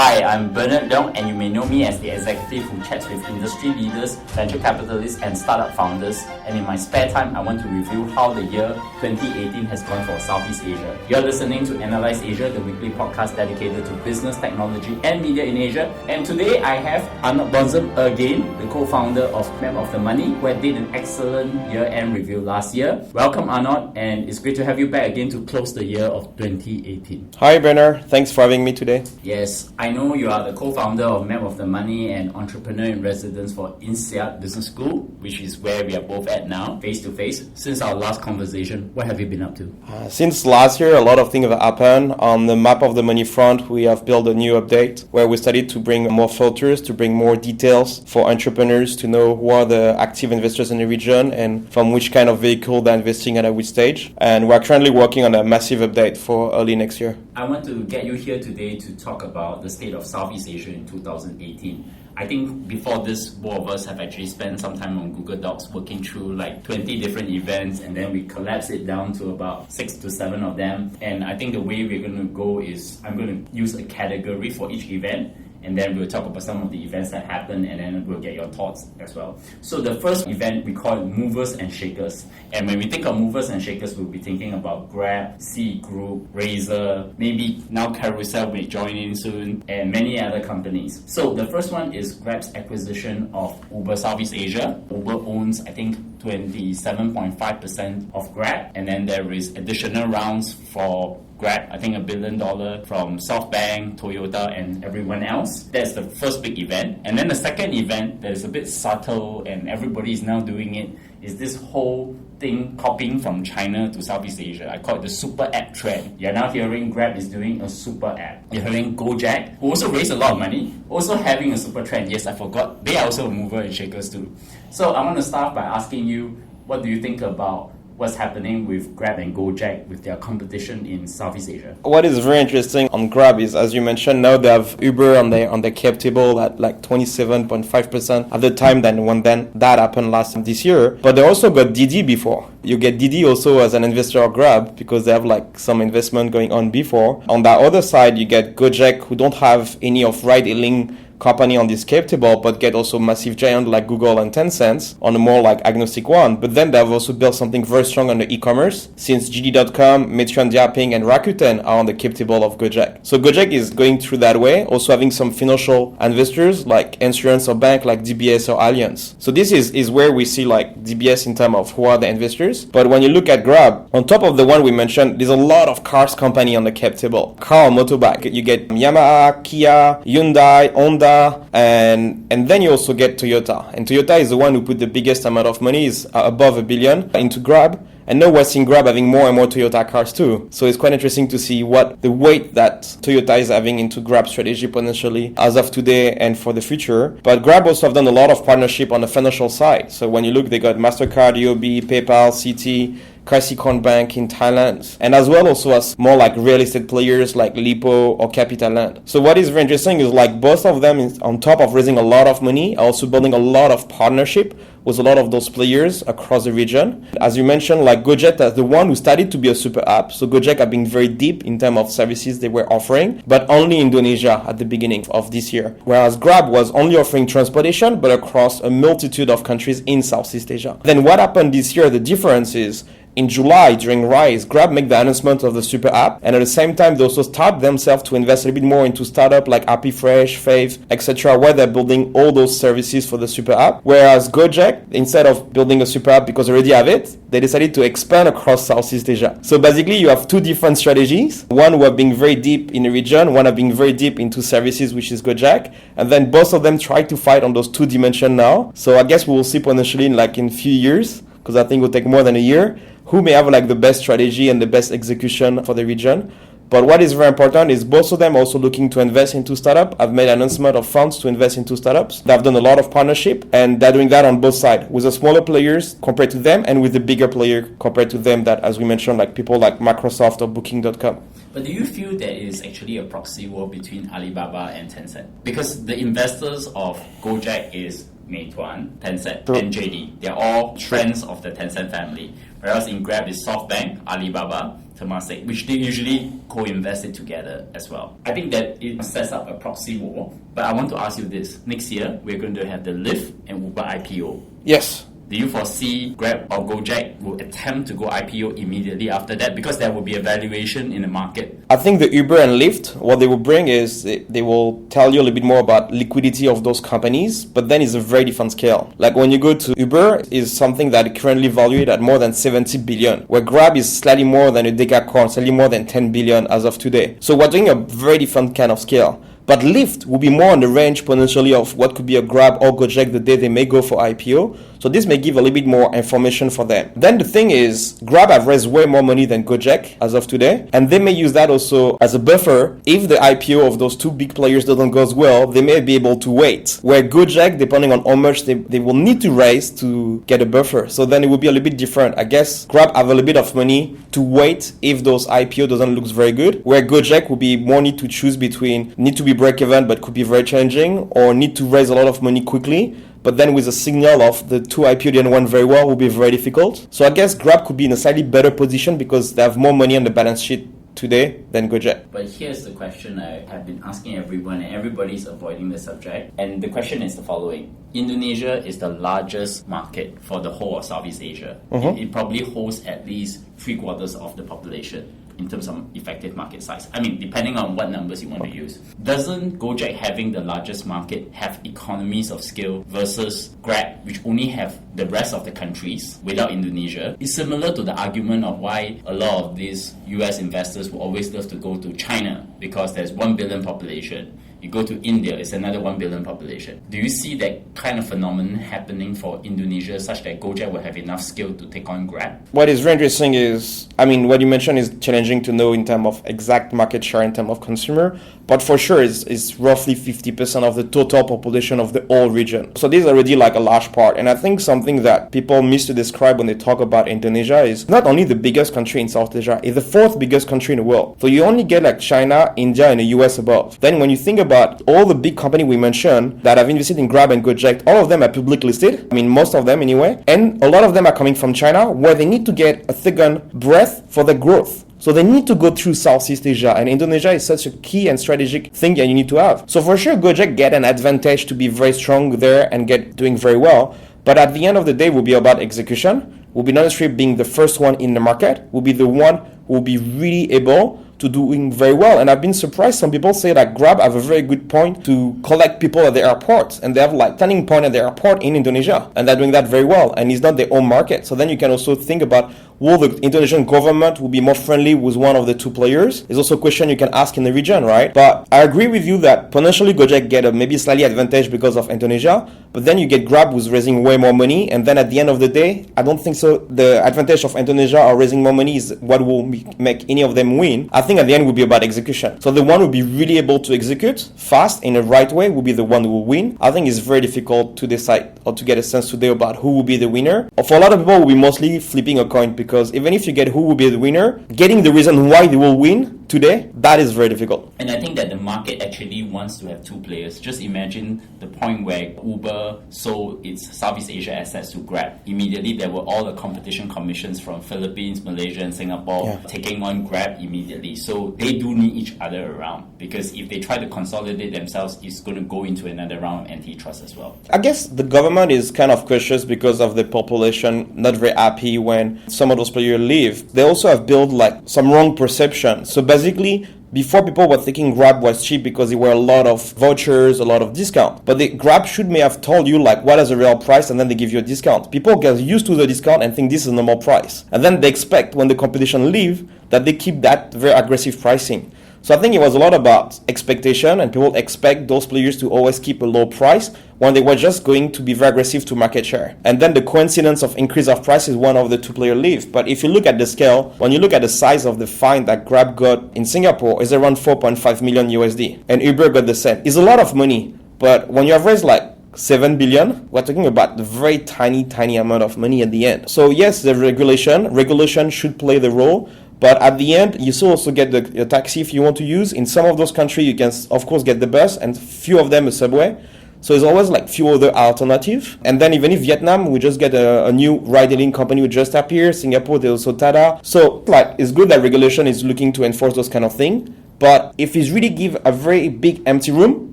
Hi, I'm Bernard Leong, and you may know me as the executive who chats with industry leaders, venture capitalists, and startup founders. And in my spare time, I want to review how the year 2018 has gone for Southeast Asia. You're listening to Analyze Asia, the weekly podcast dedicated to business, technology, and media in Asia. And today I have Arnaud Bonzom again, the co-founder of Map of the Money, who did an excellent year-end review last year. Welcome, Arnaud, and it's great to have you back again to close the year of 2018. Hi, Bernard. Thanks for having me today. Yes, I know you are the co-founder of Map of the Money and entrepreneur in residence for INSEAD Business School, which is where we are both at now, face-to-face. Since our last conversation, what have you been up to? Since last year, a lot of things have happened. On the Map of the Money front, we have built a new update where we started to bring more filters, to bring more details for entrepreneurs to know who are the active investors in the region and from which kind of vehicle they're investing at which stage. And we're currently working on a massive update for early next year. I want to get you here today to talk about the state of Southeast Asia in 2018. I think before this, both of us have actually spent some time on Google Docs working through like 20 different events, and then we collapse it down to about 6 to 7 of them. And I think the way we're going to go is I'm going to use a category for each event, and then we'll talk about some of the events that happened, and then we'll get your thoughts as well. So the first event, we call it movers and shakers. And when we think of movers and shakers, we'll be thinking about Grab, C Group, Razer, maybe now Carousel may join in soon, and many other companies. So the first one is Grab's acquisition of Uber Southeast Asia. Uber owns, I think, 27.5% of Grab, and then there is additional rounds for Grab, I think $1 billion from SoftBank, Toyota, and everyone else. That's the first big event. And then the second event that is a bit subtle and everybody is now doing it is this whole thing copying from China to Southeast Asia. I call it the super app trend. You're now hearing Grab is doing a super app. You're hearing Go-Jek, who also raised a lot of money, also having a super trend. Yes, I forgot. They are also a mover and shakers too. So I want to start by asking you, what do you think about what's happening with Grab and Go-Jek with their competition in Southeast Asia? What is very interesting on Grab is, as you mentioned, now they have Uber on their cap table at like 27.5% at the time when that happened this year. But they also got Didi before. You get Didi also as an investor of Grab because they have like some investment going on before. On the other side, you get Go-Jek, who don't have any of ride-hailing company on this cap table, but get also massive giant like Google and Tencent on a more like agnostic one. But then they have also built something very strong on the e-commerce, since JD.com, Meituan Dianping, and Rakuten are on the cap table of Go-Jek. So Go-Jek is going through that way, also having some financial investors like insurance or bank like DBS or Allianz. So this is where we see like DBS in terms of who are the investors. But when you look at Grab, on top of the one we mentioned, there's a lot of cars company on the cap table. Car or motorbike. You get Yamaha, Kia, Hyundai, Honda, and then you also get Toyota. And Toyota is the one who put the biggest amount of money, is above $1 billion into Grab. And now we're seeing Grab having more and more Toyota cars too. So it's quite interesting to see what the weight that Toyota is having into Grab strategy potentially as of today and for the future. But Grab also have done a lot of partnership on the financial side. So when you look, they got MasterCard, UOB, PayPal, Citi, Kasikorn Bank in Thailand, and as well also as more like real estate players like Lipo or CapitaLand. So what is very interesting is like both of them is on top of raising a lot of money, are also building a lot of partnership with a lot of those players across the region. As you mentioned, like Go-Jek as the one who started to be a super app. So Go-Jek have been very deep in terms of services they were offering, but only Indonesia at the beginning of this year. Whereas Grab was only offering transportation, but across a multitude of countries in Southeast Asia. Then what happened this year, the difference is, in July, during Rise, Grab made the announcement of the super app, and at the same time, they also start themselves to invest a little bit more into startup like Happy Fresh, Fave, etc., where they're building all those services for the super app. Whereas Go-Jek, instead of building a super app because they already have it, they decided to expand across Southeast Asia. So basically, you have two different strategies. One who have been very deep in the region, one have been very deep into services, which is Go-Jek, and then both of them try to fight on those two dimensions now. So I guess we will see potentially in few years, because I think it will take more than a year, who may have like the best strategy and the best execution for the region. But what is very important is both of them also looking to invest into startup. I've made an announcement of funds to invest into startups. They've done a lot of partnership, and they're doing that on both sides, with the smaller players compared to them and with the bigger player compared to them, that, as we mentioned, like people like Microsoft or Booking.com. But do you feel there is actually a proxy war between Alibaba and Tencent? Because the investors of Go-Jek is Meituan, Tencent, and JD. They're all friends of the Tencent family. Whereas in Grab is SoftBank, Alibaba, Temasek, which they usually co-invest it together as well. I think that it sets up a proxy war. But I want to ask you this. Next year, we're going to have the Lyft and Uber IPO. Yes. Do you foresee Grab or Go-Jek will attempt to go IPO immediately after that? Because there will be a valuation in the market. I think the Uber and Lyft, what they will bring is they will tell you a little bit more about liquidity of those companies, but then it's a very different scale. Like when you go to Uber, is something that is currently valued at more than 70 billion, where Grab is slightly more than a decacorn, slightly more than 10 billion as of today. So we're doing a very different kind of scale. But Lyft will be more on the range potentially of what could be a Grab or Go-Jek the day they may go for IPO. So this may give a little bit more information for them. Then the thing is, Grab have raised way more money than Go-Jek as of today. And they may use that also as a buffer. If the IPO of those two big players doesn't go well, they may be able to wait. Where Go-Jek, depending on how much they will need to raise to get a buffer. So then it will be a little bit different. I guess Grab have a little bit of money to wait if those IPO doesn't look very good. Where Go-Jek will be more need to choose between need to be break even but could be very challenging, or need to raise a lot of money quickly, but then with a signal of the two IPO didn't went very well will be very difficult. So I guess Grab could be in a slightly better position because they have more money on the balance sheet today than Go-Jek. But here's the question I have been asking everyone, and everybody's avoiding the subject. And the question is the following. Indonesia is the largest market for the whole of Southeast Asia. It probably holds at least 3/4 of the population in terms of effective market size. I mean, depending on what numbers you want to use. Doesn't Go-Jek having the largest market have economies of scale versus Grab, which only have the rest of the countries without Indonesia? It's similar to the argument of why a lot of these US investors will always love to go to China because there's 1 billion population. You go to India, it's another 1 billion population. Do you see that kind of phenomenon happening for Indonesia such that Go-Jek will have enough scale to take on Grab? What is very interesting is, I mean, what you mentioned is challenging to know in terms of exact market share in terms of consumer, but for sure it's roughly 50% of the total population of the whole region. So this is already like a large part. And I think something that people miss to describe when they talk about Indonesia is not only the biggest country in South Asia, it's the 4th biggest country in the world. So you only get like China, India, and the US above. Then when you think about all the big companies we mentioned that have invested in Grab and Go-Jek, all of them are public listed. I mean, most of them anyway. And a lot of them are coming from China, where they need to get a second breath for the growth. So they need to go through Southeast Asia, and Indonesia is such a key and strategic thing that you need to have. So for sure, Go-Jek get an advantage to be very strong there and get doing very well. But at the end of the day, it will be about execution. Will be not necessarily being the first one in the market. Will be the one who will be really able to doing very well. And I've been surprised. Some people say that Grab have a very good point to collect people at the airport, and they have like turning point at the airport in Indonesia, and they're doing that very well. And it's not their own market. So then you can also think about, will the Indonesian government will be more friendly with one of the two players? There's also a question you can ask in the region, right? But I agree with you that potentially Go-Jek get a maybe slightly advantage because of Indonesia, but then you get Grab who's raising way more money, and then at the end of the day, I don't think so. The advantage of Indonesia or raising more money is what will make any of them win. I think at the end will be about execution. So the one who will be really able to execute fast in the right way will be the one who will win. I think it's very difficult to decide or to get a sense today about who will be the winner. For a lot of people, will be mostly flipping a coin, because even if you get who will be the winner, getting the reason why they will win today, that is very difficult. And I think that the market actually wants to have two players. Just imagine the point where Uber sold its Southeast Asia assets to Grab. Immediately, there were all the competition commissions from Philippines, Malaysia, and Singapore taking on Grab immediately. So they do need each other around, because if they try to consolidate themselves, it's going to go into another round of antitrust as well. I guess the government is kind of cautious because of the population not very happy when some of those players leave. They also have built like some wrong perception. So basically, before, people were thinking Grab was cheap because there were a lot of vouchers, a lot of discount. But the Grab may have told you like what is the real price, and then they give you a discount. People get used to the discount and think this is a normal price. And then they expect when the competition leave that they keep that very aggressive pricing. So I think it was a lot about expectation, and people expect those players to always keep a low price when they were just going to be very aggressive to market share. And then the coincidence of increase of price is one of the two players leave. But if you look at the scale, when you look at the size of the fine that Grab got in Singapore, is around 4.5 million USD, and Uber got the same. It's a lot of money, but when you have raised like 7 billion, we're talking about the very tiny amount of money at the end. So yes, the regulation should play the role. But at the end, you still also get the taxi if you want to use. In some of those countries, you can, of course, get the bus, and few of them a subway. So it's always like few other alternative. And then even if Vietnam, we just get a new ride-hailing company who just appeared. Singapore, there's also Tada. So like it's good that regulation is looking to enforce those kind of things. But if it's really give a very big empty room,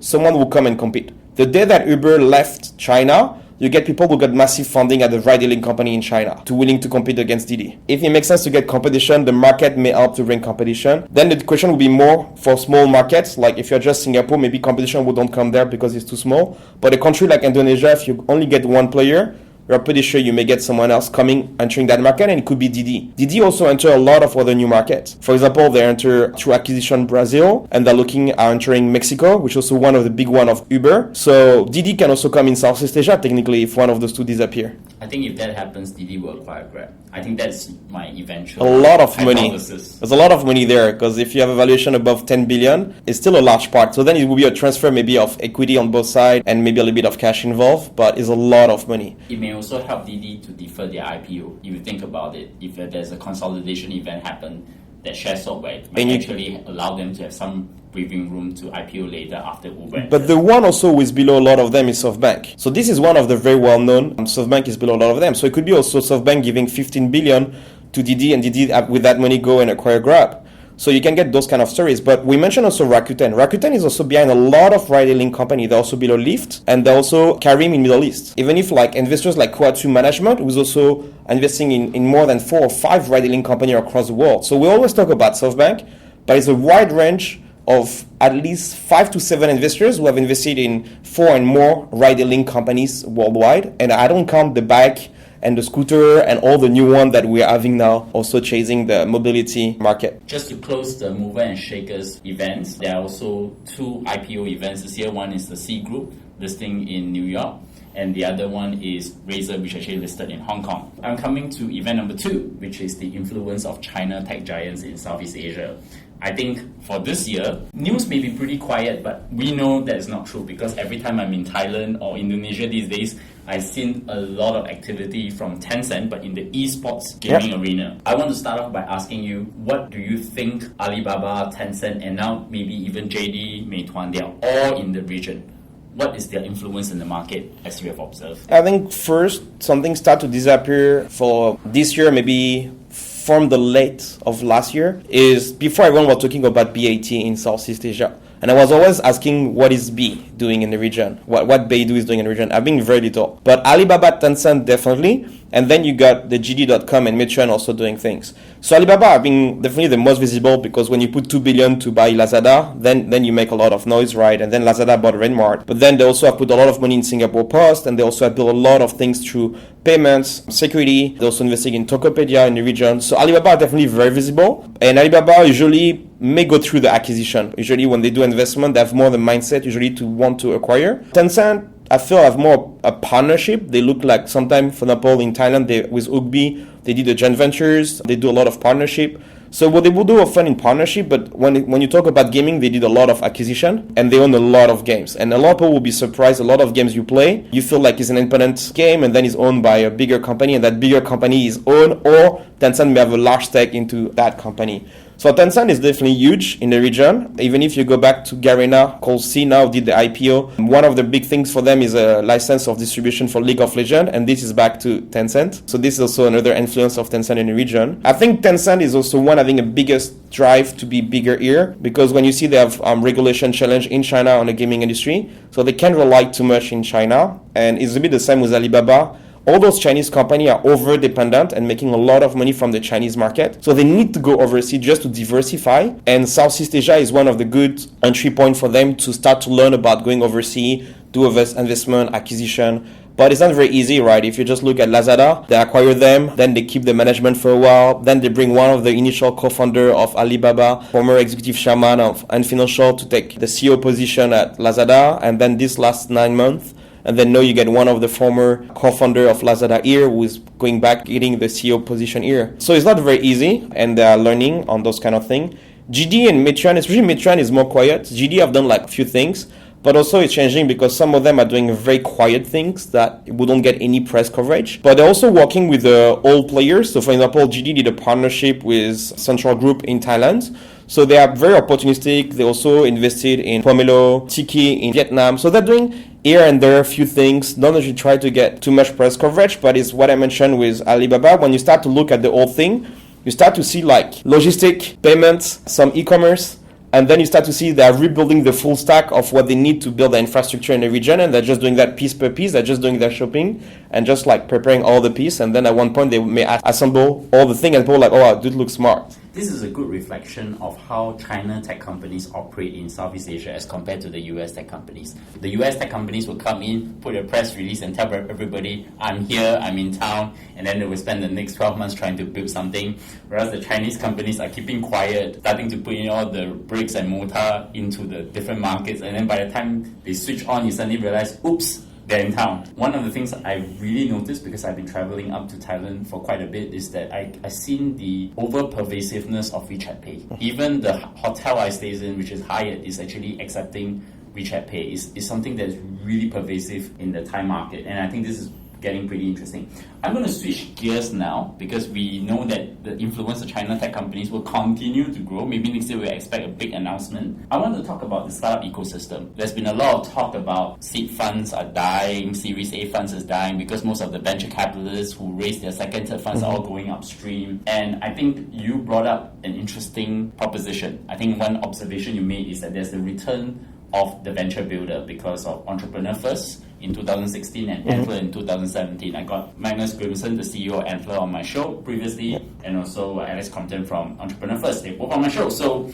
someone will come and compete. The day that Uber left China, you get people who got massive funding at the ride-hailing company in China to willing to compete against Didi. If it makes sense to get competition, the market may help to bring competition. Then the question will be more for small markets. Like if you're just Singapore, maybe competition wouldn't come there because it's too small. But a country like Indonesia, if you only get one player, you're pretty sure you may get someone else entering that market, and it could be Didi. Didi also enter a lot of other new markets. For example, they enter through acquisition Brazil, and they're looking at entering Mexico, which is also one of the big one of Uber. So Didi can also come in Southeast Asia, technically, if one of those two disappear. I think if that happens, Didi will acquire Grab. I think that's my eventual A lot of money. hypothesis. There's a lot of money there, because if you have a valuation above 10 billion, it's still a large part. So then it will be a transfer maybe of equity on both sides and maybe a little bit of cash involved, but it's a lot of money. It may also help Didi to defer their IPO. If you think about it, if there's a consolidation event happen, that share swap might actually allow them to have some breathing room to IPO later after Uber. But the one also who is below a lot of them is SoftBank. So this is one of the very well-known. SoftBank is below a lot of them. So it could be also SoftBank giving 15 billion to Didi, and Didi with that money go and acquire Grab. So you can get those kind of stories. But we mentioned also Rakuten. Rakuten is also behind a lot of ride-hailing companies. They're also below Lyft, and they're also Careem in Middle East. Even if like investors like Koatsu Management, who's also investing in more than 4 or 5 ride-hailing companies across the world. So we always talk about SoftBank, but it's a wide range of at least 5 to 7 investors who have invested in 4 and more ride-hailing companies worldwide. And I don't count the bike and the scooter and all the new one that we're having now, also chasing the mobility market. Just to close the Mover and Shakers events, there are also 2 IPO events this year. One is the C Group listing in New York, and the other one is Razer, which actually listed in Hong Kong. I'm coming to event number 2, which is the influence of China tech giants in Southeast Asia. I think for this year, news may be pretty quiet, but we know that is not true, because every time I'm in Thailand or Indonesia these days, I've seen a lot of activity from Tencent, but in the esports gaming arena. I want to start off by asking you, what do you think Alibaba, Tencent, and now maybe even JD, Meituan, they are all in the region? What is their influence in the market as you have observed? I think first, something start to disappear for this year, maybe from the late of last year, is before everyone was talking about BAT in Southeast Asia. And I was always asking, what is B doing in the region? What Beidou is doing in the region? I've been very little. But Alibaba, Tencent, definitely. And then you got the JD.com and Meituan also doing things. So Alibaba are being definitely the most visible, because when you put 2 billion to buy Lazada, then you make a lot of noise, right? And then Lazada bought Renmart. But then they also have put a lot of money in Singapore Post, and they also have built a lot of things through payments, security. They're also investing in Tokopedia in the region. So Alibaba are definitely very visible. And Alibaba usually may go through the acquisition. Usually when they do investment, they have more the mindset usually to want to acquire. Tencent, I feel, have more a partnership. They look like sometimes, for example, in Thailand, with Ugbi, they did the joint ventures. They do a lot of partnership. So what they will do often in partnership, but when you talk about gaming, they did a lot of acquisition, and they own a lot of games. And a lot of people will be surprised. A lot of games you play, you feel like it's an independent game, and then it's owned by a bigger company, and that bigger company is owned, or Tencent may have a large stake into that company. So Tencent is definitely huge in the region. Even if you go back to Garena, called C now did the IPO. One of the big things for them is a license of distribution for League of Legends, and this is back to Tencent. So this is also another influence of Tencent in the region. I think Tencent is also one having a biggest drive to be bigger here, because when you see they have regulation challenge in China on the gaming industry, so they can't rely too much in China. And it's a bit the same with Alibaba. All those Chinese companies are over-dependent and making a lot of money from the Chinese market. So they need to go overseas just to diversify. And Southeast Asia is one of the good entry points for them to start to learn about going overseas, do investment, acquisition. But it's not very easy, right? If you just look at Lazada, they acquire them, then they keep the management for a while, then they bring one of the initial co-founder of Alibaba, former executive chairman of Ant Financial, to take the CEO position at Lazada, and then this last 9 months. And then now you get one of the former co-founder of Lazada here, who is going back, getting the CEO position here. So it's not very easy, and they are learning on those kind of things. GD and Meituan, especially Meituan, is more quiet. GD have done like a few things, but also it's changing because some of them are doing very quiet things that wouldn't get any press coverage. But they're also working with the old players. So for example, GD did a partnership with Central Group in Thailand. So they are very opportunistic. They also invested in Pomelo, Tiki in Vietnam. So they're doing here and there a few things. Not that you try to get too much press coverage, but it's what I mentioned with Alibaba. When you start to look at the whole thing, you start to see like logistic, payments, some e-commerce, and then you start to see they're rebuilding the full stack of what they need to build the infrastructure in the region, and they're just doing that piece per piece. They're just doing their shopping and just like preparing all the piece, and then at one point they may assemble all the thing, and people are like, oh, wow, dude looks smart. This is a good reflection of how China tech companies operate in Southeast Asia as compared to the US tech companies. The US tech companies will come in, put a press release and tell everybody, I'm here, I'm in town, and then they will spend the next 12 months trying to build something. Whereas the Chinese companies are keeping quiet, starting to put in all the bricks and mortar into the different markets, and then by the time they switch on, you suddenly realize, oops, they're in town. One of the things I really noticed, because I've been traveling up to Thailand for quite a bit, is that I've seen the over-pervasiveness of WeChat Pay. Even the hotel I stay in, which is Hyatt, is actually accepting WeChat Pay. Is something that is really pervasive in the Thai market, and I think this is getting pretty interesting. I'm going to switch gears now because we know that the influence of China tech companies will continue to grow. Maybe next year we expect a big announcement. I want to talk about the startup ecosystem. There's been a lot of talk about seed funds are dying, Series A funds is dying because most of the venture capitalists who raise their second, third funds are all going upstream. And I think you brought up an interesting proposition. I think one observation you made is that there's the return of the venture builder because of Entrepreneur First in 2016 and Antler in 2017. I got Magnus Grimson, the CEO of Antler, on my show previously, and also Alex Compton from Entrepreneur First. They both on my show. So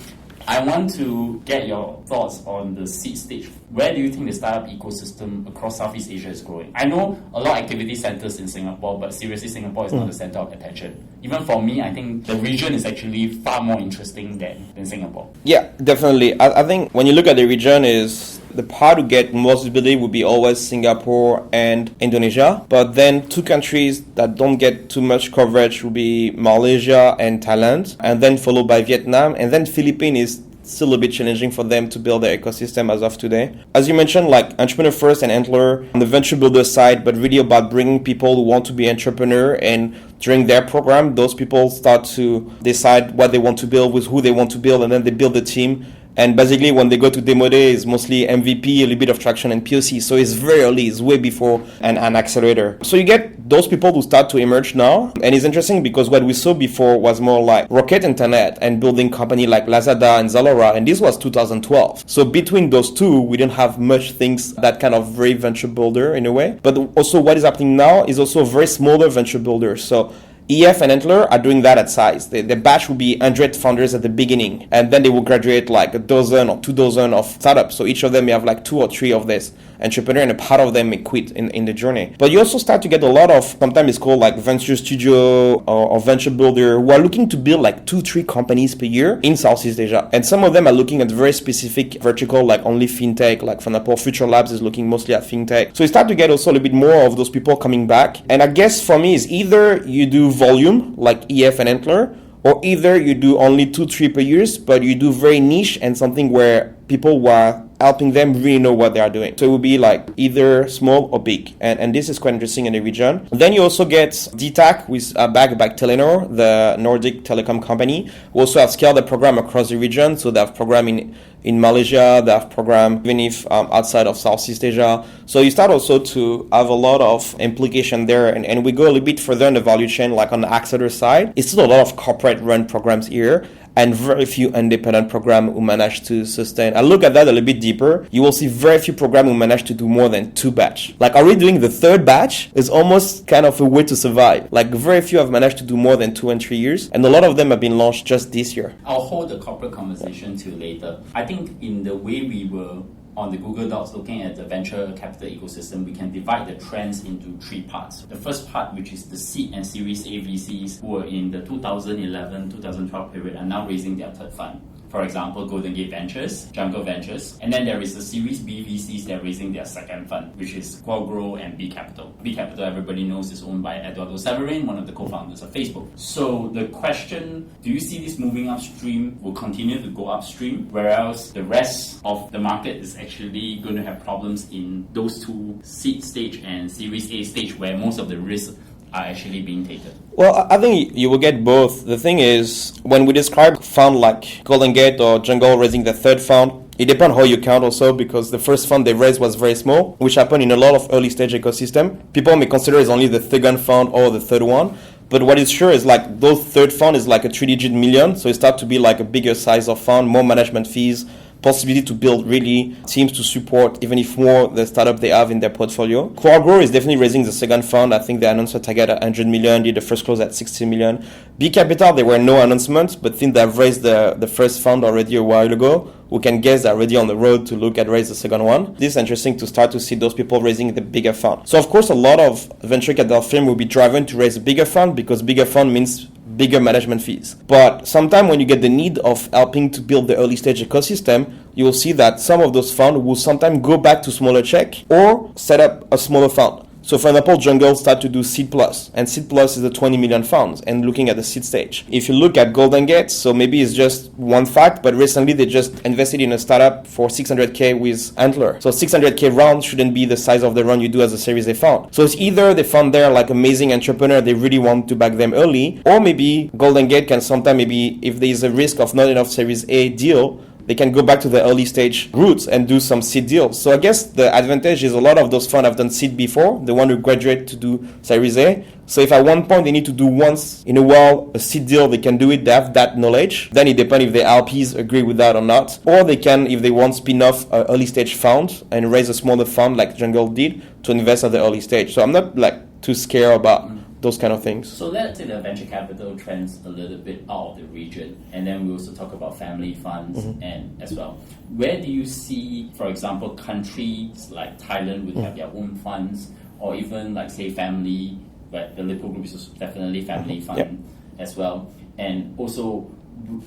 I want to get your thoughts on the seed stage. Where do you think the startup ecosystem across Southeast Asia is growing? I know a lot of activity centers in Singapore, but seriously, Singapore is not the center of attention. Even for me, I think the region is actually far more interesting than Singapore. Yeah, definitely. I think when you look at the region, is the part to get most visibility would be always Singapore and Indonesia. But then two countries that don't get too much coverage would be Malaysia and Thailand, and then followed by Vietnam, and then Philippines is still a bit challenging for them to build their ecosystem as of today. As you mentioned, like Entrepreneur First and Antler on the venture builder side, but really about bringing people who want to be entrepreneur, and during their program, those people start to decide what they want to build, with who they want to build, and then they build a team. And basically, when they go to demo day, it's mostly MVP, a little bit of traction, and POC. So it's very early. It's way before an accelerator. So you get those people who start to emerge now. And it's interesting because what we saw before was more like rocket internet and building company like Lazada and Zalora. And this was 2012. So between those two, we didn't have much things that kind of very venture builder in a way. But also what is happening now is also very smaller venture builders. So EF and Antler are doing that at size. The batch will be 100 founders at the beginning, and then they will graduate like a dozen or 2 dozen of startups. So each of them may have like 2 or 3 of this entrepreneur, and a part of them may quit in the journey. But you also start to get a lot of, sometimes it's called like venture studio or venture builder, who are looking to build like 2-3 companies per year in Southeast Asia. And some of them are looking at very specific vertical, like only fintech, like for example, Future Labs is looking mostly at fintech. So you start to get also a little bit more of those people coming back. And I guess for me, is either you do volume like EF and Antler, or either you do only 2-3 per year, but you do very niche and something where people who are helping them really know what they are doing. So it would be like either small or big. And this is quite interesting in the region. Then you also get DTAC with backed by Telenor, the Nordic telecom company, who also have scaled the program across the region. So they have program in Malaysia, they have program even if outside of Southeast Asia. So you start also to have a lot of implication there. And we go a little bit further in the value chain, like on the accelerator side. It's still a lot of corporate run programs here, and very few independent programs who manage to sustain. I look at that a little bit deeper. You will see very few programs who manage to do more than 2 batch. Like already doing the 3rd batch is almost kind of a way to survive. Like very few have managed to do more than 2 and 3 years, and a lot of them have been launched just this year. I'll hold the corporate conversation till later. I think in the way we were on the Google Docs looking at the venture capital ecosystem, we can divide the trends into 3 parts. The first part, which is the seed and Series A VCs who were in the 2011-2012 period, are now raising their 3rd fund. For example, Golden Gate Ventures, Jungle Ventures. And then there is the Series B VCs that are raising their 2nd fund, which is Qualgrow and B Capital. B Capital, everybody knows, is owned by Eduardo Severin, one of the co-founders of Facebook. So the question, do you see this moving upstream will continue to go upstream, whereas the rest of the market is actually going to have problems in those 2 seed stage and Series A stage, where most of the risk are actually being taken? Well, I think you will get both. The thing is, when we describe fund like Golden Gate or Jungle raising the third fund, it depends how you count also, because the first fund they raised was very small, which happened in a lot of early stage ecosystem. People may consider it's only the second fund or the third one. But what is sure is like those third fund is like a 3-digit million. So it starts to be like a bigger size of fund, more management fees, possibility to build really teams to support even if more the startup they have in their portfolio. Qualgrow is definitely raising the second fund. I think they announced a target at 100 million, did the first close at 60 million. B Capital, there were no announcements, but think they've raised the first fund already a while ago. We can guess they're already on the road to look at raise the second one. This is interesting to start to see those people raising the bigger fund. So of course, a lot of venture capital firm will be driven to raise a bigger fund because bigger fund means bigger management fees. But sometimes when you get the need of helping to build the early stage ecosystem, you will see that some of those funds will sometimes go back to smaller check or set up a smaller fund. So for example, Jungle start to do Seed Plus, and Seed Plus is a 20 million funds and looking at the seed stage. If you look at Golden Gate, so maybe it's just one fact, but recently they just invested in a startup for 600K with Antler. So 600K round shouldn't be the size of the round you do as a Series A fund. So it's either they found there like amazing entrepreneur, they really want to back them early, or maybe Golden Gate can sometimes maybe if there is a risk of not enough Series A deal, they can go back to the early stage roots and do some seed deals. So I guess the advantage is a lot of those funds have done seed before. They want to graduate to do Series A. So if at one point they need to do once in a while a seed deal, they can do it. They have that knowledge. Then it depends if the LPs agree with that or not. Or they can, if they want, spin off an early stage fund and raise a smaller fund like Jungle did to invest at the early stage. So I'm not like too scared about those kind of things. So let's say the venture capital trends a little bit out of the region, and then we also talk about family funds and as well. Where do you see, for example, countries like Thailand would have their own funds, or even like say family, but the Lippo Group is definitely family fund as well. And also,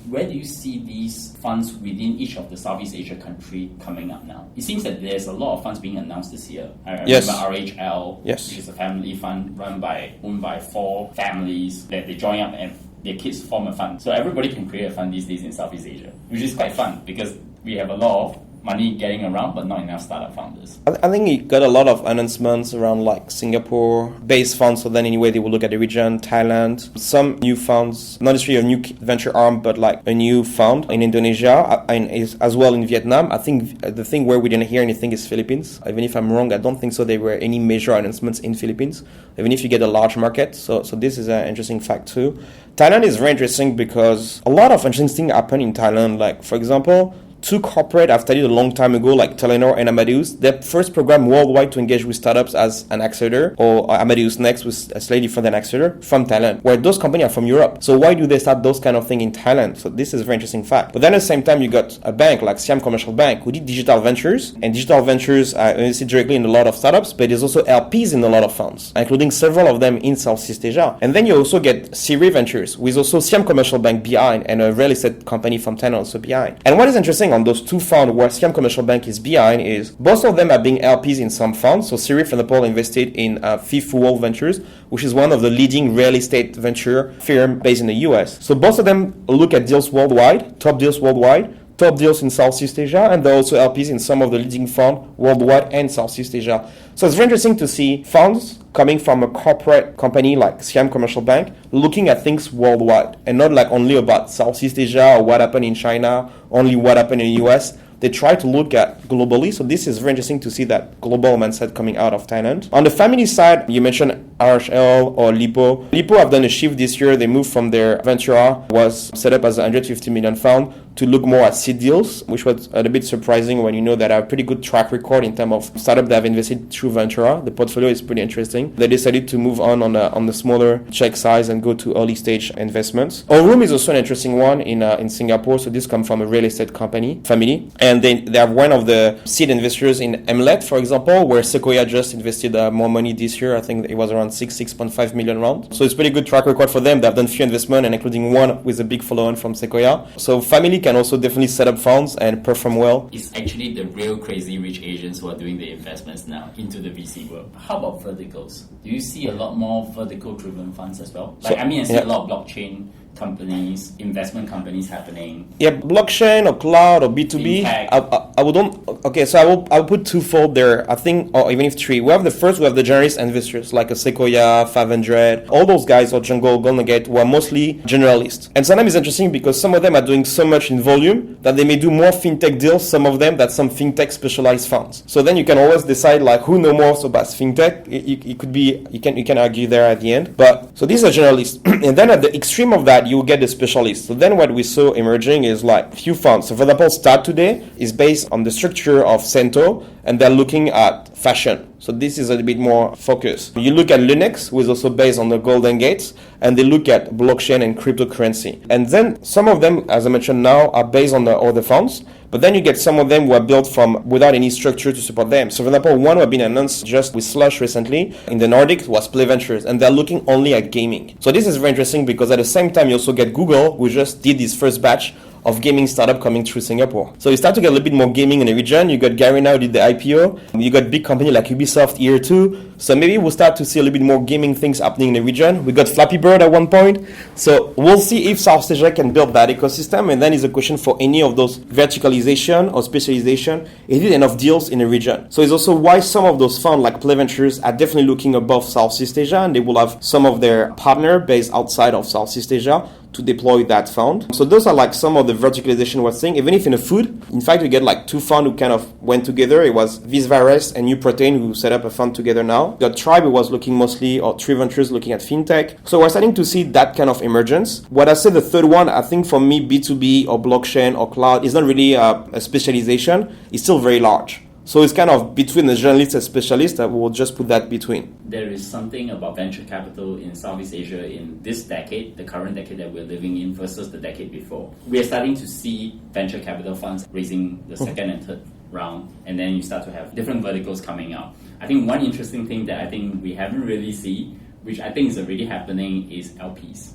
where do you see these funds within each of the Southeast Asia country coming up now? It seems that there's a lot of funds being announced this year. I remember RHL, which is a family fund owned by 4 families that they join up and their kids form a fund. So everybody can create a fund these days in Southeast Asia, which is quite fun because we have a lot of money getting around, but not enough startup founders. I think you got a lot of announcements around like Singapore-based funds. So then anyway, they will look at the region, Thailand, some new funds, not necessarily a new venture arm, but like a new fund in Indonesia and as well in Vietnam. I think the thing where we didn't hear anything is Philippines. Even if I'm wrong, I don't think so there were any major announcements in Philippines, even if you get a large market. So this is an interesting fact too. Thailand is very interesting because a lot of interesting things happen in Thailand. Like for example, 2 corporate I've studied a long time ago, like Telenor and Amadeus, their first program worldwide to engage with startups as an accelerator, or Amadeus Next was a slightly different than accelerator, from Thailand, where those companies are from Europe. So why do they start those kind of thing in Thailand? So this is a very interesting fact. But then at the same time, you got a bank like Siam Commercial Bank who did digital ventures, and digital ventures are invested directly in a lot of startups, but there's also LPs in a lot of funds, including several of them in Southeast Asia. And then you also get Siri Ventures with also Siam Commercial Bank behind and a real estate company from Thailand also behind. And what is interesting on those 2 funds where Siam Commercial Bank is behind is both of them are being LPs in some funds. So Siri, for example, invested in Fifth Wall Ventures, which is one of the leading real estate venture firm based in the US. So both of them look at deals worldwide, top deals in Southeast Asia, and they're also LPs in some of the leading funds worldwide and Southeast Asia. So it's very interesting to see funds coming from a corporate company like Siam Commercial Bank looking at things worldwide and not like only about Southeast Asia or what happened in China, only what happened in the US. They try to look at globally. So this is very interesting to see that global mindset coming out of Thailand. On the family side, you mentioned RHL or Lippo. Lippo have done a shift this year. They moved from their venture was set up as a 150 million fund to look more at seed deals, which was a bit surprising when you know that I have a pretty good track record in terms of startup that have invested through Ventura. The portfolio is pretty interesting. They decided to move on the smaller check size and go to early stage investments. Aurum is also an interesting one in Singapore. So this comes from a real estate company family, and they have one of the seed investors in Emlet, for example, where Sequoia just invested more money this year. I think it was around 6.5 million round. So it's pretty good track record for them. They have done few investment, and including one with a big follow-on from Sequoia. So family can also definitely set up funds and perform well. It's actually the real crazy rich Asians who are doing the investments now into the VC world. How about verticals? Do you see a lot more vertical driven funds as well? I see a lot of blockchain companies, investment companies happening. Yeah, blockchain or cloud or B2B. I wouldn't. Okay, so I will put twofold there. I think, or even if three. We have the generalist investors like a Sequoia, 500, all those guys or Jungle, Golden Gate who are mostly generalists. And sometimes it's interesting because some of them are doing so much in volume that they may do more fintech deals, some of them, than some fintech specialized funds. So then you can always decide like who know more about fintech. It could be, you can argue there at the end. But so these are generalists. And then at the extreme of that, you will get the specialists. So then what we saw emerging is like few funds. So for example, Start today is based on the structure of Cento, and they're looking at fashion. So this is a bit more focused. You look at Linux, who is also based on the Golden Gates, and they look at blockchain and cryptocurrency. And then some of them, as I mentioned now, are based on the other funds. But then you get some of them who are built from without any structure to support them. So for example, one who have been announced just with Slush recently in the Nordics was Play Ventures, and they're looking only at gaming. So this is very interesting because at the same time you also get Google, who just did his first batch of gaming startup coming through Singapore. So you start to get a little bit more gaming in the region. You got Gary now did the IPO. You got big company like Ubisoft here too. So maybe we'll start to see a little bit more gaming things happening in the region. We got Flappy Bird at one point. So we'll see if South Asia can build that ecosystem. And then is a question for any of those verticalization or specialization. Is it enough deals in the region? So it's also why some of those funds like Play Ventures are definitely looking above Southeast Asia, and they will have some of their partner based outside of Southeast Asia to deploy that fund. So those are like some of the verticalization we're seeing, even if in the food. In fact, we get like two funds who kind of went together. It was Visvares and New Protein who set up a fund together now. We got Tribe, who was looking mostly, or Tree Ventures looking at fintech. So we're starting to see that kind of emergence. What I said, the third one, I think for me, B2B or blockchain or cloud is not really a specialization. It's still very large. So it's kind of between the generalist and specialist. I will just put that between. There is something about venture capital in Southeast Asia in this decade, the current decade that we're living in versus the decade before. We are starting to see venture capital funds raising the second and third round, and then you start to have different verticals coming out. I think one interesting thing that I think we haven't really seen, which I think is already happening, is LPs.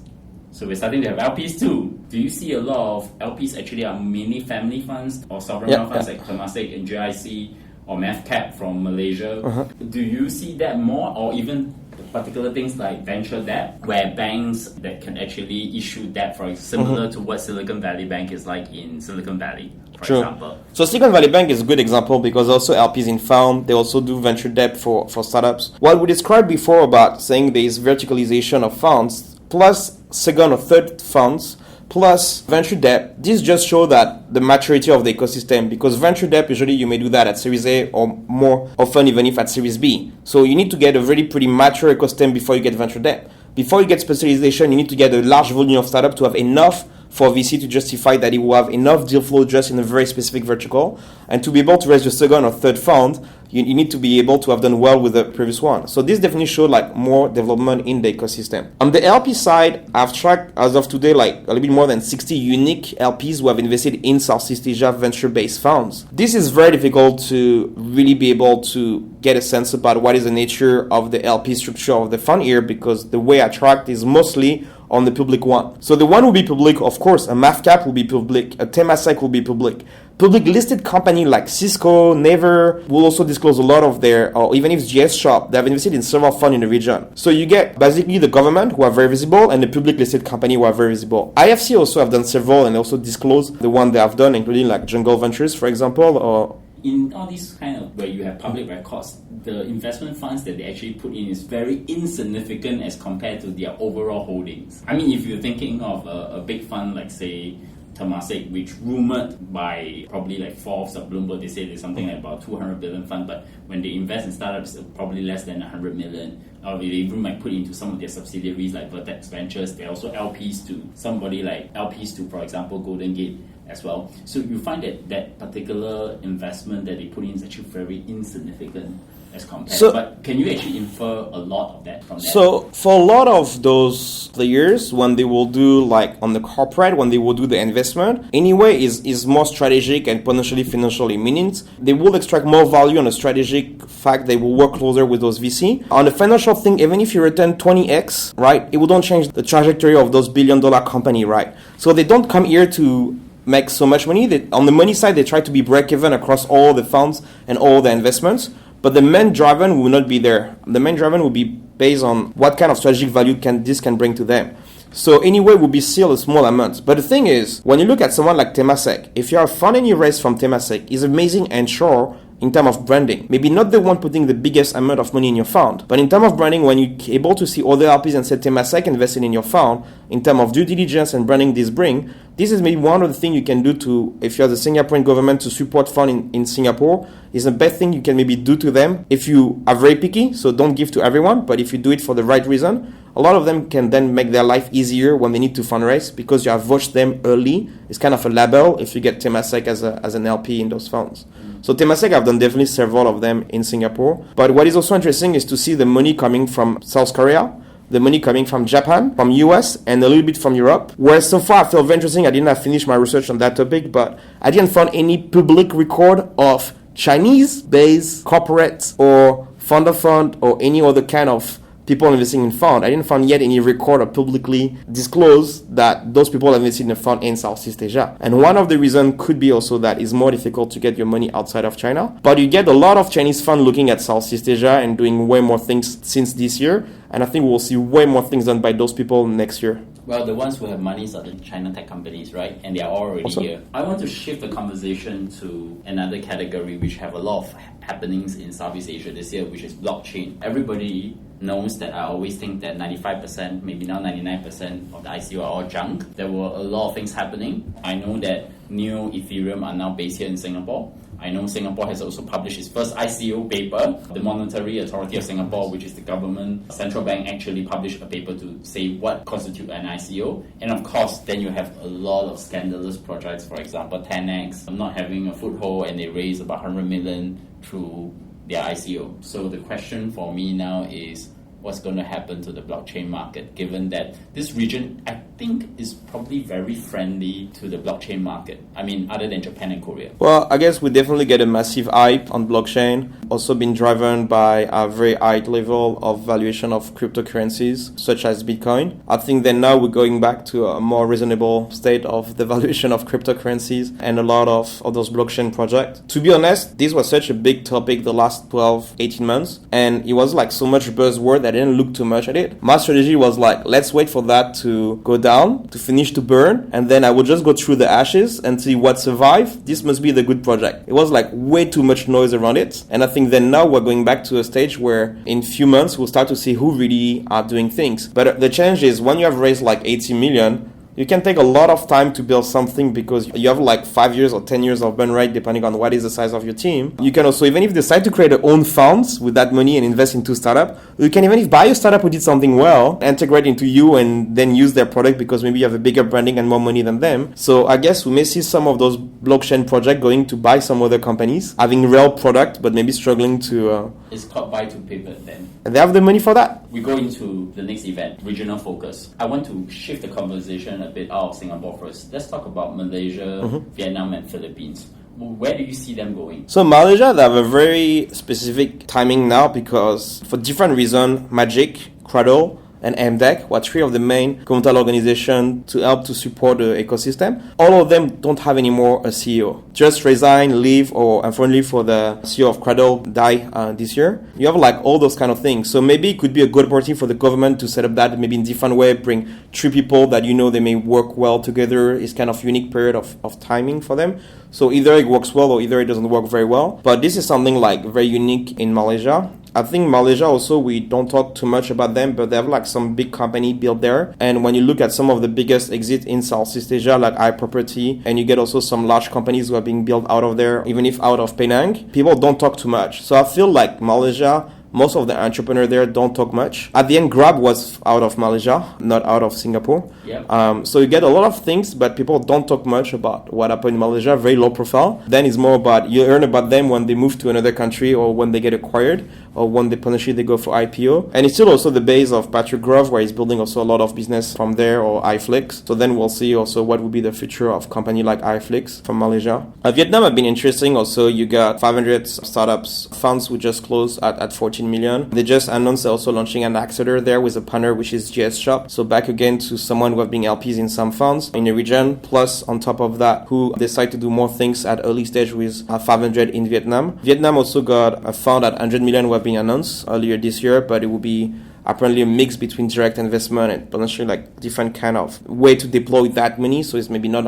So we're starting to have LPs too. Do you see a lot of LPs actually are mainly family funds or sovereign wealth funds like Temasek and JIC or MAVCAP from Malaysia? Do you see that more, or even particular things like venture debt, where banks that can actually issue debt, for similar to what Silicon Valley Bank is like in Silicon Valley, for example? So Silicon Valley Bank is a good example because also LPs in fund, they also do venture debt for startups. What we described before about saying there is verticalization of funds, plus second or third funds, plus venture debt, this just shows that the maturity of the ecosystem, because venture debt, usually you may do that at Series A or more often even if at Series B. So you need to get a very pretty mature ecosystem before you get venture debt. Before you get specialization, you need to get a large volume of startup to have enough for VC to justify that it will have enough deal flow just in a very specific vertical. And to be able to raise your second or third fund, you need to be able to have done well with the previous one. So this definitely showed like more development in the ecosystem. On the LP side, I've tracked as of today like a little bit more than 60 unique LPs who have invested in Southeast Asia venture-based funds. This is very difficult to really be able to get a sense about what is the nature of the LP structure of the fund here, because the way I tracked is mostly on the public one. So the one will be public, of course, a MAVCAP will be public, a Temasek will be public. Public listed company like Cisco, Naver will also disclose a lot of their, or even if it's GS Shop, they have invested in several funds in the region. So you get basically the government who are very visible and the public listed company who are very visible. IFC also have done several and also disclose the one they have done, including like Jungle Ventures, for example, or in all these kind of where you have public records, the investment funds that they actually put in is very insignificant as compared to their overall holdings. I mean, if you're thinking of a big fund like, say, Temasek, which rumored by probably like Forbes or Bloomberg, they say there's something like about 200 billion fund, but when they invest in startups, probably less than 100 million. Or they even might put into some of their subsidiaries like Vertex Ventures. They're also LPs to somebody like LPs to, for example, Golden Gate as well. So you find that that particular investment that they put in is actually very insignificant as compared. But can you actually infer a lot of that from that? So for a lot of those players, when they will do like on the corporate, when they will do the investment, anyway is more strategic and potentially financially, meaning they will extract more value on a strategic fact. They will work closer with those VC. On the financial thing, even if you return 20x, right, it will don't change the trajectory of those billion-dollar company, right? So they don't come here to make so much money. On the money side, they try to be break-even across all the funds and all the investments. But the main driver will not be there. The main driver will be based on what kind of strategic value this can bring to them. So anyway, it would be still a small amount. But the thing is, when you look at someone like Temasek, if you are a fund and you raise from Temasek, is amazing and sure in terms of branding. Maybe not the one putting the biggest amount of money in your fund, but in terms of branding, when you're able to see other LPs and say Temasek invested in your fund, in terms of due diligence and branding this is maybe one of the things you can do to, if you're the Singaporean government, to support fund in Singapore, is the best thing you can maybe do to them. If you are very picky, so don't give to everyone, but if you do it for the right reason, a lot of them can then make their life easier when they need to fundraise because you have watched them early. It's kind of a label if you get Temasek as an LP in those funds. So Temasek, I've done definitely several of them in Singapore. But what is also interesting is to see the money coming from South Korea, the money coming from Japan, from US, and a little bit from Europe. Where so far I feel very interesting. I didn't have finished my research on that topic, but I didn't find any public record of Chinese-based corporates or fund of fund or any other kind of people investing in fund. I didn't find yet any record or publicly disclose that those people invested in a fund in Southeast Asia. And one of the reasons could be also that it's more difficult to get your money outside of China. But you get a lot of Chinese funds looking at Southeast Asia and doing way more things since this year. And I think we'll see way more things done by those people next year. Well, the ones who have money are the China tech companies, right? And they are already here. I want to shift the conversation to another category which have a lot of happenings in Southeast Asia this year, which is blockchain. Everybody knows that I always think that 95%, maybe now 99% of the ICO are all junk. There were a lot of things happening. I know that Neo, Ethereum are now based here in Singapore. I know Singapore has also published its first ICO paper. The Monetary Authority of Singapore, which is the government central bank, actually published a paper to say what constitutes an ICO. And of course, then you have a lot of scandalous projects. For example, 10x not having a foothold, and they raised about 100 million through their ICO. So the question for me now is, what's going to happen to the blockchain market, given that this region, I think, is probably very friendly to the blockchain market? I mean, other than Japan and Korea. Well, I guess we definitely get a massive hype on blockchain, also been driven by a very high level of valuation of cryptocurrencies, such as Bitcoin. I think that now we're going back to a more reasonable state of the valuation of cryptocurrencies and a lot of those blockchain projects. To be honest, this was such a big topic the last 12, 18 months, and it was like so much buzzword that I didn't look too much at it. My strategy was like, let's wait for that to go down, to finish to burn, and then I would just go through the ashes and see what survived. This must be the good project. It was like way too much noise around it, and I think then now we're going back to a stage where in few months we'll start to see who really are doing things. But the challenge is when you have raised like 80 million, you can take a lot of time to build something because you have like 5 years or 10 years of burn rate depending on what is the size of your team. You can also, even if you decide to create your own funds with that money and invest into startup, you can even if buy a startup who did something well, integrate into you and then use their product because maybe you have a bigger branding and more money than them. So I guess we may see some of those blockchain projects going to buy some other companies, having real product but maybe struggling to... It's called buy to pivot then. And they have the money for that. We go into the next event, regional focus. I want to shift the conversation a bit out of Singapore first. Let's talk about Malaysia, Vietnam, and Philippines. Where do you see them going? So Malaysia, they have a very specific timing now because for different reasons, Magic, Cradle, and MDEC were three of the main governmental organizations to help to support the ecosystem. All of them don't have anymore a CEO. Just resign, leave, or unfortunately for the CEO of Cradle die this year. You have like all those kind of things. So maybe it could be a good opportunity for the government to set up that maybe in different way, bring three people that you know they may work well together. It's kind of unique period of timing for them. So either it works well or either it doesn't work very well. But this is something like very unique in Malaysia. I think Malaysia also, we don't talk too much about them, but they have like some big company built there. And when you look at some of the biggest exits in Southeast Asia, like iProperty, and you get also some large companies who are being built out of there, even if out of Penang, people don't talk too much. So I feel like Malaysia, most of the entrepreneurs there don't talk much. At the end, Grab was out of Malaysia, not out of Singapore. Yep. So you get a lot of things, but people don't talk much about what happened in Malaysia, very low profile. Then it's more about, you learn about them when they move to another country or when they get acquired or when they potentially they go for IPO. And it's still also the base of Patrick Grove, where he's building also a lot of business from there, or iFlix. So then we'll see also what would be the future of company like iFlix from Malaysia. Vietnam have been interesting also. You got 500 startups funds we just closed at 14 million. They just announced they're also launching an accelerator there with a partner which is GS Shop. So back again to someone who have been LPs in some funds in the region, plus on top of that who decide to do more things at early stage with 500 in Vietnam. Vietnam also got a fund at 100 million who have been announced earlier this year, but it will be apparently a mix between direct investment and potentially like different kind of way to deploy that money. So it's maybe not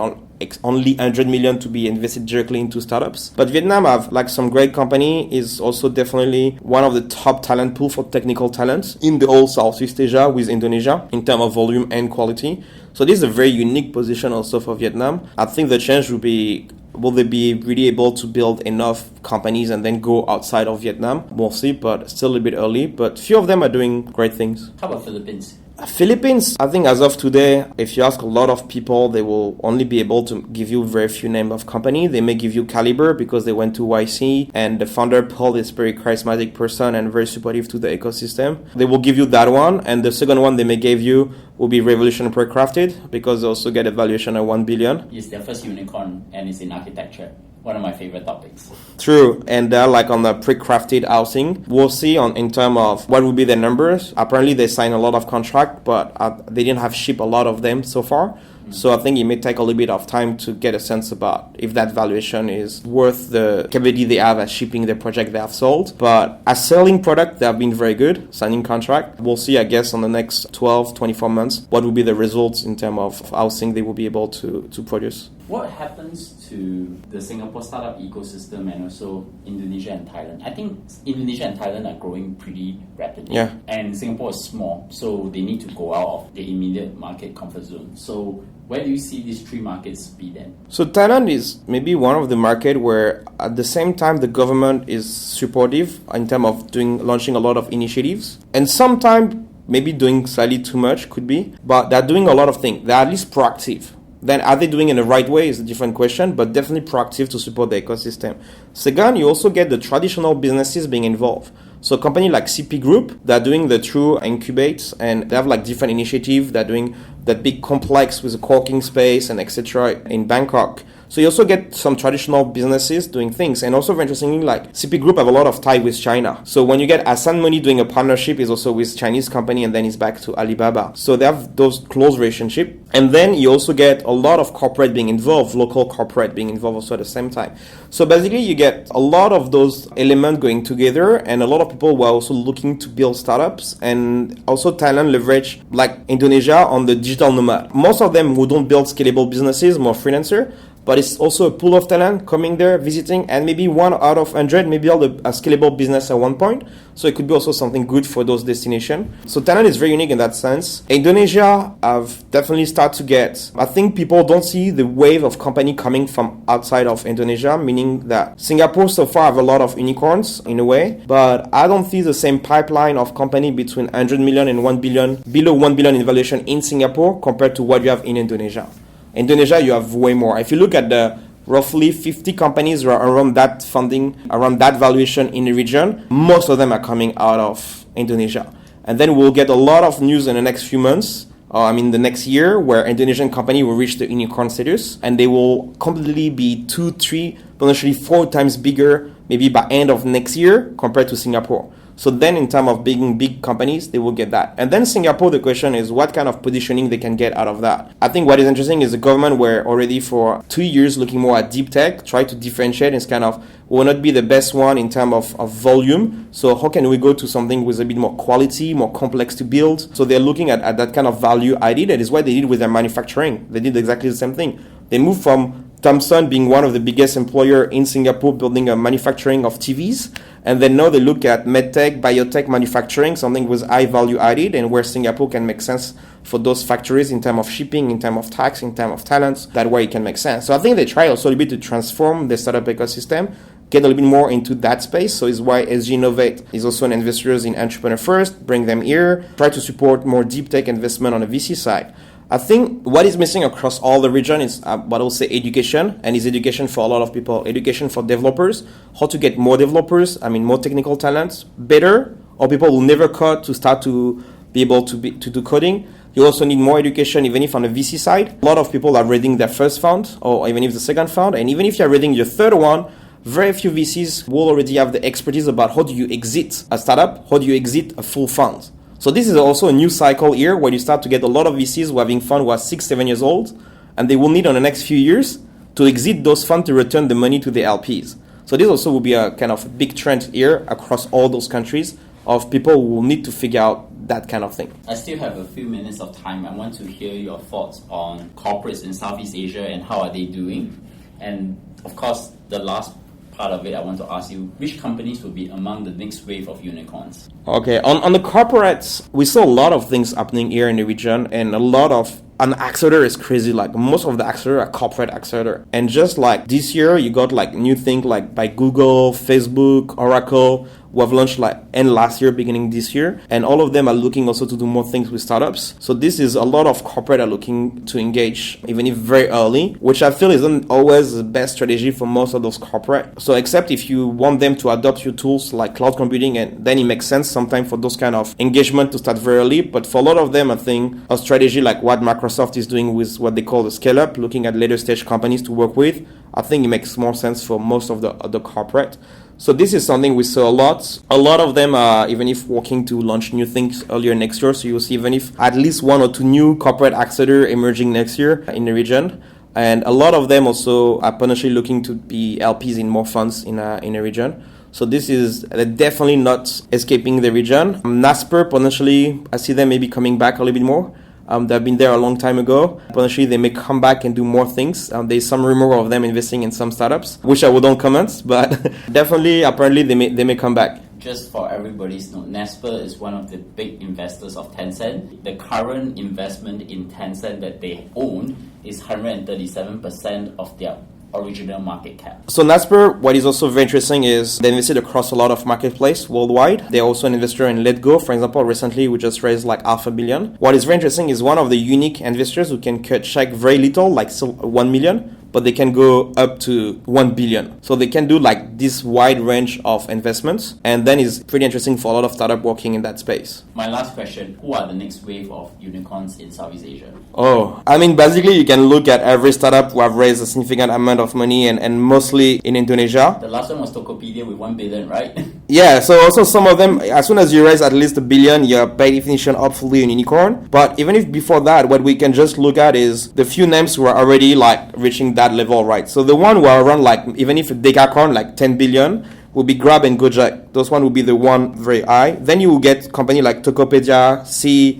only 100 million to be invested directly into startups. But Vietnam have like some great company, is also definitely one of the top talent pool for technical talents in the whole Southeast Asia with Indonesia in terms of volume and quality. So this is a very unique position also for Vietnam. I think the change will they be really able to build enough companies and then go outside of Vietnam? We'll see, but still a bit early. But few of them are doing great things. How about Philippines? Philippines, I think as of today, if you ask a lot of people, they will only be able to give you very few name of company. They may give you Caliber because they went to YC and the founder Paul is very charismatic person and very supportive to the ecosystem. They will give you that one, and the second one they may give you will be Revolution Precrafted because they also get a valuation of 1 billion. It's their first unicorn and it's in architecture. One of my favorite topics. True, and they're like on the pre-crafted housing. We'll see in terms of what will be the numbers. Apparently they signed a lot of contract, but they didn't have shipped a lot of them so far. So I think it may take a little bit of time to get a sense about if that valuation is worth the capability they have at shipping the project they have sold. But as selling product, they have been very good, signing contract. We'll see, I guess, on the next 12, 24 months, what will be the results in terms of housing they will be able to produce. What happens to the Singapore startup ecosystem and also Indonesia and Thailand? I think Indonesia and Thailand are growing pretty rapidly. Yeah. And Singapore is small, so they need to go out of the immediate market comfort zone. So where do you see these three markets be then? So Thailand is maybe one of the market where at the same time the government is supportive in terms of launching a lot of initiatives. And sometimes maybe doing slightly too much could be, but they're doing a lot of things. They're at least proactive. Then are they doing it in the right way is a different question, but definitely proactive to support the ecosystem. Second, you also get the traditional businesses being involved. So a company like CP Group, they're doing the true incubates and they have like different initiatives. They're doing that big complex with a co-working space and etc. in Bangkok. So you also get some traditional businesses doing things. And also very interestingly, like CP Group have a lot of tie with China. So when you get Asan Money doing a partnership is also with Chinese company and then it's back to Alibaba. So they have those close relationship. And then you also get a lot of corporate being involved, local corporate being involved also at the same time. So basically you get a lot of those elements going together and a lot of people who are also looking to build startups, and also Thailand leverage like Indonesia on the digital nomad. Most of them who don't build scalable businesses, more freelancer, but it's also a pool of talent coming there, visiting, and maybe 1 out of 100 may build a scalable business at one point. So it could be also something good for those destinations. So Thailand is very unique in that sense. Indonesia have definitely started to get, I think people don't see the wave of company coming from outside of Indonesia, meaning that Singapore so far have a lot of unicorns in a way, but I don't see the same pipeline of company between 100 million and 1 billion, below 1 billion in valuation in Singapore compared to what you have in Indonesia. Indonesia, you have way more. If you look at the roughly 50 companies around that funding, around that valuation in the region, most of them are coming out of Indonesia. And then we'll get a lot of news in the next few months, the next year, where Indonesian company will reach the unicorn status and they will completely be 2, 3, potentially 4 times bigger, maybe by end of next year compared to Singapore. So then in terms of being big companies, they will get that. And then Singapore, the question is what kind of positioning they can get out of that. I think what is interesting is the government were already for 2 years looking more at deep tech, try to differentiate. It's kind of will not be the best one in terms of volume. So how can we go to something with a bit more quality, more complex to build? So they're looking at that kind of value added. That is what they did with their manufacturing. They did exactly the same thing. They moved from Thomson being one of the biggest employer in Singapore, building a manufacturing of TVs. And then now they look at medtech, biotech manufacturing, something with high value added, and where Singapore can make sense for those factories in terms of shipping, in terms of tax, in terms of talents. That way it can make sense. So I think they try also a little bit to transform the startup ecosystem, get a little bit more into that space. So it's why SG Innovate is also an investor in Entrepreneur First, bring them here, try to support more deep tech investment on the VC side. I think what is missing across all the region is what I would say education, and is education for a lot of people, education for developers, how to get more developers, more technical talents, better, or people who never code to start to be able to do coding. You also need more education, even if on the VC side. A lot of people are raising their first fund, or even if the second fund, and even if you're raising your third one, very few VCs will already have the expertise about how do you exit a startup, how do you exit a full fund. So this is also a new cycle here where you start to get a lot of VCs who are having fund who are 6, 7 years old, and they will need on the next few years to exit those funds to return the money to the LPs. So this also will be a kind of big trend here across all those countries of people who will need to figure out that kind of thing. I still have a few minutes of time. I want to hear your thoughts on corporates in Southeast Asia and how are they doing. And of course, the last part of it, I want to ask you, which companies will be among the next wave of unicorns? Okay, on the corporates, we saw a lot of things happening here in the region, and a lot of an accelerator is crazy. Like most of the accelerator are corporate accelerator. And just like this year, you got like new things like by Google, Facebook, Oracle, who have launched like end last year, beginning this year. And all of them are looking also to do more things with startups. So this is a lot of corporate are looking to engage, even if very early, which I feel isn't always the best strategy for most of those corporate. So except if you want them to adopt your tools like cloud computing, and then it makes sense sometimes for those kind of engagement to start very early. But for a lot of them, I think a strategy like what Microsoft is doing with what they call the scale up, looking at later stage companies to work with, I think it makes more sense for most of the corporate. So this is something we saw a lot. A lot of them are even if working to launch new things earlier next year. So you'll see even if at least one or two new corporate accelerator emerging next year in the region. And a lot of them also are potentially looking to be LPs in more funds in a region. So this is definitely not escaping the region. Nasper, potentially, I see them maybe coming back a little bit more. They've been there a long time ago. Potentially, they may come back and do more things. There's some rumor of them investing in some startups, which I wouldn't comment, but definitely, apparently, they may come back. Just for everybody's note, Nasper is one of the big investors of Tencent. The current investment in Tencent that they own is 137% of their original market cap. So Nasper, what is also very interesting is they invested across a lot of marketplace worldwide. They're also an investor in Letgo. For example, recently we just raised like $500 million. What is very interesting is one of the unique investors who can cut check very little, like 1 million, but they can go up to 1 billion. So they can do like this wide range of investments. And then it's pretty interesting for a lot of startups working in that space. My last question, who are the next wave of unicorns in Southeast Asia? Oh, I mean, basically you can look at every startup who have raised a significant amount of money and mostly in Indonesia. The last one was Tokopedia with 1 billion, right? Yeah, so also some of them, as soon as you raise at least $1 billion, you're by definition hopefully an unicorn. But even if before that, what we can just look at is the few names who are already like reaching that level, right? So the one who are around like, even if a decacorn, like 10 billion, will be Grab and Go-Jek. Those one will be the one very high. Then you will get company like Tokopedia,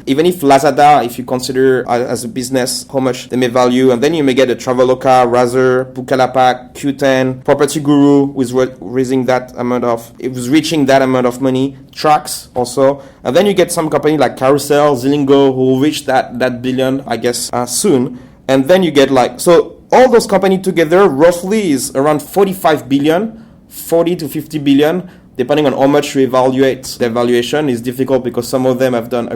even if Lazada, if you consider as a business how much they may value. And then you may get a Traveloka, Razor, Bukalapak, Q10, Property Guru, who is reaching that amount of money. Trax also. And then you get some company like Carousel, Zilingo, who will reach that billion, I guess, soon. And then you get like, so all those companies together roughly is around 45 billion. 40 to 50 billion, depending on how much you evaluate the valuation. Is difficult because some of them have been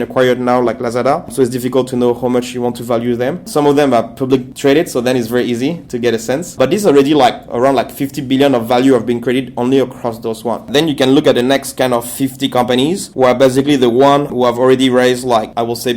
acquired now, like Lazada. So it's difficult to know how much you want to value them. Some of them are public traded, so then it's very easy to get a sense. But this already like around like 50 billion of value have been created only across those ones. Then you can look at the next kind of 50 companies who are basically the one who have already raised like, I will say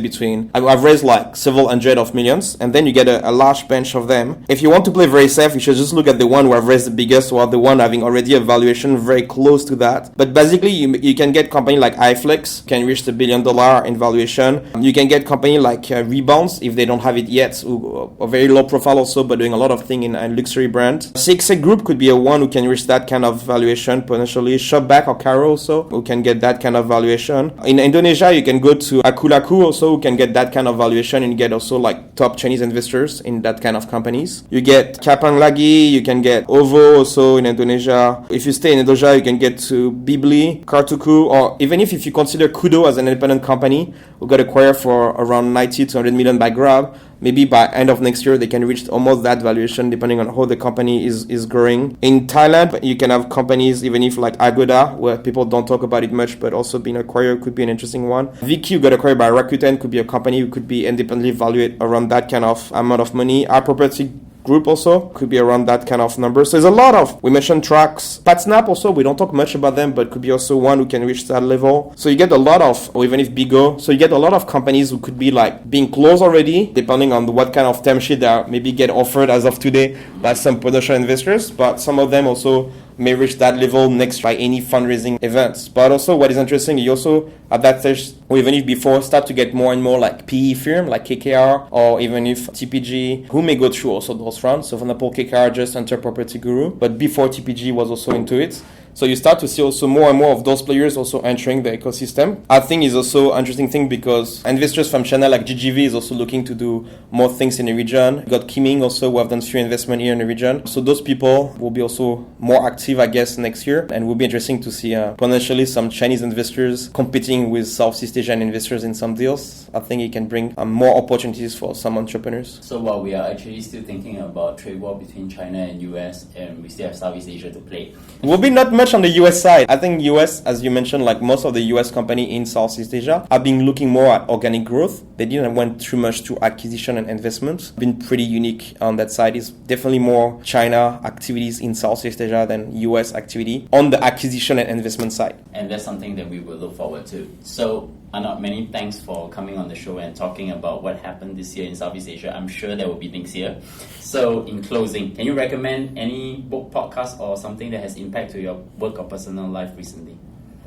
I've raised like several hundred of millions, and then you get a large bench of them. If you want to play very safe, you should just look at the one who have raised the biggest, or the one having already a valuation very close to that. But basically, you can get company like iFlex, can reach the $1 billion in valuation. You can get company like Rebounds, if they don't have it yet, who are very low profile also, but doing a lot of things in a luxury brand. CXA Group could be a one who can reach that kind of valuation, potentially. Shopback or Caro also, who can get that kind of valuation. In Indonesia, you can go to Akulaku also, who can get that kind of valuation, and get also like top Chinese investors in that kind of companies. You get Kapang Lagi, you can get OVO also in Indonesia. If you stay in Indonesia, you can get to Bibli, Kartuku, or even if you consider Kudo as an independent company who got acquired for around 90 to 100 million by Grab, maybe by end of next year they can reach almost that valuation depending on how the company is growing. In Thailand, you can have companies even if like Agoda, where people don't talk about it much, but also being acquired could be an interesting one. VQ got acquired by Rakuten, could be a company who could be independently valued around that kind of amount of money. Our property group also could be around that kind of number. So there's a lot of, we mentioned Trax, PatSnap also, we don't talk much about them, but could be also one who can reach that level. So you get a lot of, or even if Bigo, so you get a lot of companies who could be like being closed already, depending on what kind of term sheet they maybe get offered as of today by some potential investors, but some of them also may reach that level next by any fundraising events. But also what is interesting, you also at that stage, or even if before, start to get more and more like PE firm, like KKR, or even if TPG, who may go through also those rounds. So for example, KKR just entered Property Guru, but before TPG was also into it. So you start to see also more and more of those players also entering the ecosystem. I think is also an interesting thing because investors from China like GGV is also looking to do more things in the region. You got Kiming also who have done few investment here in the region. So those people will be also more active, I guess, next year, and will be interesting to see potentially some Chinese investors competing with Southeast Asian investors in some deals. I think it can bring more opportunities for some entrepreneurs. So while we are actually still thinking about trade war between China and US, and we still have Southeast Asia to play. Will be not much on the US side. I think US, as you mentioned, like most of the US company in Southeast Asia, have been looking more at organic growth. They didn't went too much to acquisition and investments. Been pretty unique on that side. It's definitely more China activities in Southeast Asia than US activity on the acquisition and investment side. And that's something that we will look forward to. So Arnaud, many thanks for coming on the show and talking about what happened this year in Southeast Asia. I'm sure there will be things here. So in closing, can you recommend any book, podcast, or something that has impact to your work or personal life recently?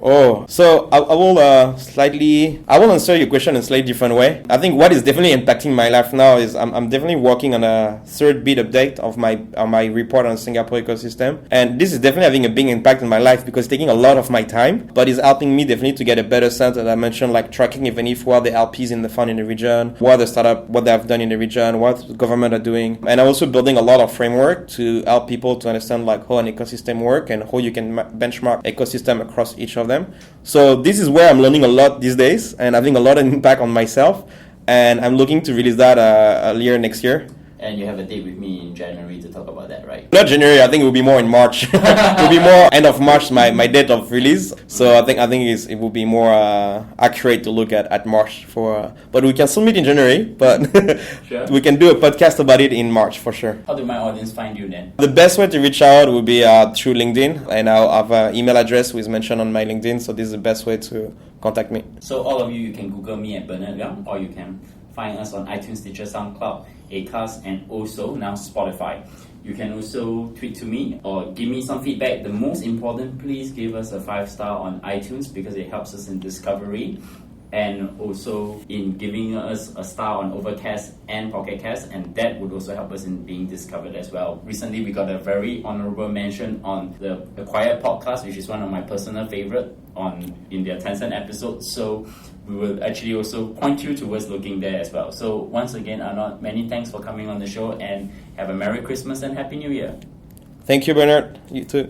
Oh, so I will answer your question in a slightly different way. I think what is definitely impacting my life now is I'm definitely working on a third bit update of my report on Singapore ecosystem, and this is definitely having a big impact on my life because it's taking a lot of my time, but it's helping me definitely to get a better sense, as I mentioned, like tracking even if what the LPs in the fund in the region, what the startup, what they have done in the region, what the government are doing, and I'm also building a lot of framework to help people to understand like how an ecosystem work and how you can benchmark ecosystem across each of them. So this is where I'm learning a lot these days and having a lot of impact on myself, and I'm looking to release that earlier next year. And you have a date with me in January to talk about that, right? Not January, I think it will be more in March. It will be more end of March, my date of release. So I think it will be more accurate to look at March for. But we can still meet in January. But Sure. We can do a podcast about it in March for sure. How do my audience find you then? The best way to reach out would be through LinkedIn, and I'll have an email address which is mentioned on my LinkedIn. So this is the best way to contact me. So all of you can Google me at Bernard Leong, or you can find us on iTunes, Stitcher, SoundCloud, Acast, and also now Spotify. You can also tweet to me or give me some feedback. The most important, please give us a 5-star on iTunes because it helps us in discovery, and also in giving us a star on Overcast and Pocket Cast, and that would also help us in being discovered as well. Recently, we got a very honorable mention on the Acquired podcast, which is one of my personal favorite in their Tencent episode. So we will actually also point you towards looking there as well. So once again, Arnaud, many thanks for coming on the show, and have a Merry Christmas and Happy New Year. Thank you, Bernard. You too.